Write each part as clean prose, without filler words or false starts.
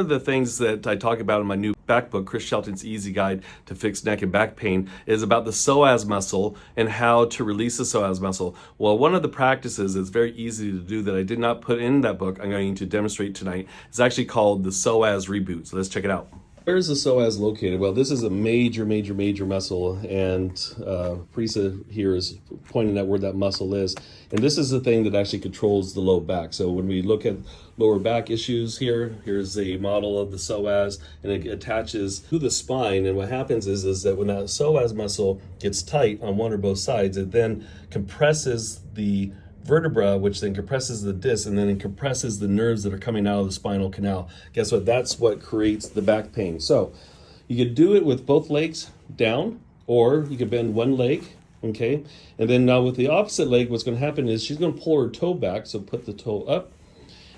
One of the things that I talk about in my new back book, Chris Shelton's Easy Guide to Fix Neck and Back Pain, is about the psoas muscle and how to release the psoas muscle. Well, one of the practices that's very easy to do that I did not put in that book, I'm going to demonstrate tonight, is actually called the Psoas Reboot. So let's check it out. Where is the psoas located? Well, this is a major muscle, and Parisa here is pointing out where that muscle is. And this is the thing that actually controls the low back. So when we look at lower back issues here's a model of the psoas, and it attaches to the spine. And what happens is that when that psoas muscle gets tight on one or both sides, it then compresses the vertebra, which then compresses the disc, and then it compresses the nerves that are coming out of the spinal canal. Guess what? That's what creates the back pain. So you could do it with both legs down, or you could bend one leg, okay? And then now with the opposite leg, what's going to happen is she's going to pull her toe back, so put the toe up.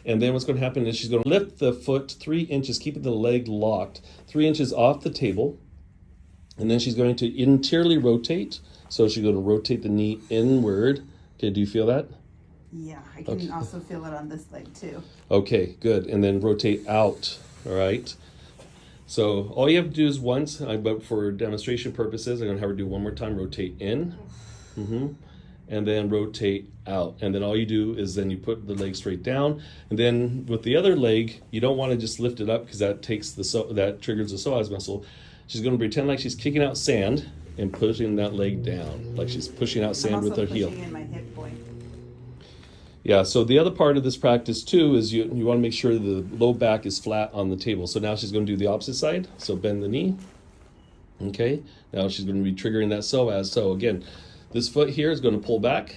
And then what's going to happen is she's going to lift the foot 3 inches, keeping the leg locked, 3 inches off the table. And then she's going to interiorly rotate. So she's going to rotate the knee inward. Okay, do you feel that? Yeah, I can also feel it on this leg too. Okay, good. And then rotate out, all right? So all you have to do is once, but for demonstration purposes, I'm gonna have her do one more time, rotate in, and then rotate out. And then all you do is then you put the leg straight down, and then with the other leg, you don't wanna just lift it up because that triggers the psoas muscle. She's gonna pretend like she's kicking out sand and pushing that leg down, like she's pushing out sand with her heel. I'm also pushing in my hip point. Yeah, so the other part of this practice too is you want to make sure the low back is flat on the table. So now she's going to do the opposite side. So bend the knee. Okay, now she's going to be triggering that psoas. So again, this foot here is going to pull back.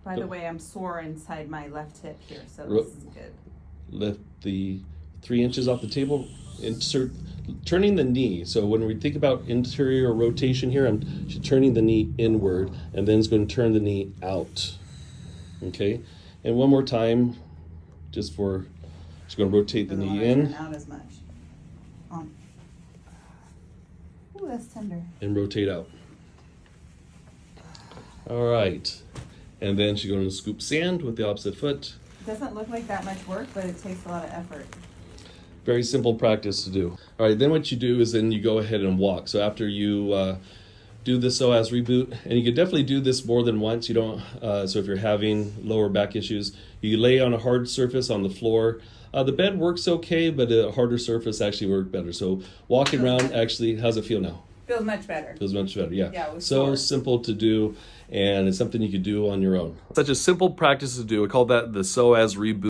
By the way, I'm sore inside my left hip here, so this is good. Lift the 3 inches off the table. Insert, turning the knee. So when we think about interior rotation here, she's turning the knee inward, and then it's going to turn the knee out. Okay, and one more time, she's going to rotate the knee in. Out as much. Ooh, that's tender. And rotate out. All right, and then she's going to scoop sand with the opposite foot. It doesn't look like that much work, but it takes a lot of effort. Very simple practice to do. All right, then what you do is then you go ahead and walk. So after you do the psoas reboot, and you can definitely do this more than once. You don't. So if you're having lower back issues, you lay on a hard surface on the floor. The bed works okay, but a harder surface actually works better. So walking around, actually, how's it feel now? Feels much better. Feels much better, yeah. Yeah, it was so sore. simple to do, and it's something you could do on your own. Such a simple practice to do. We call that the psoas reboot.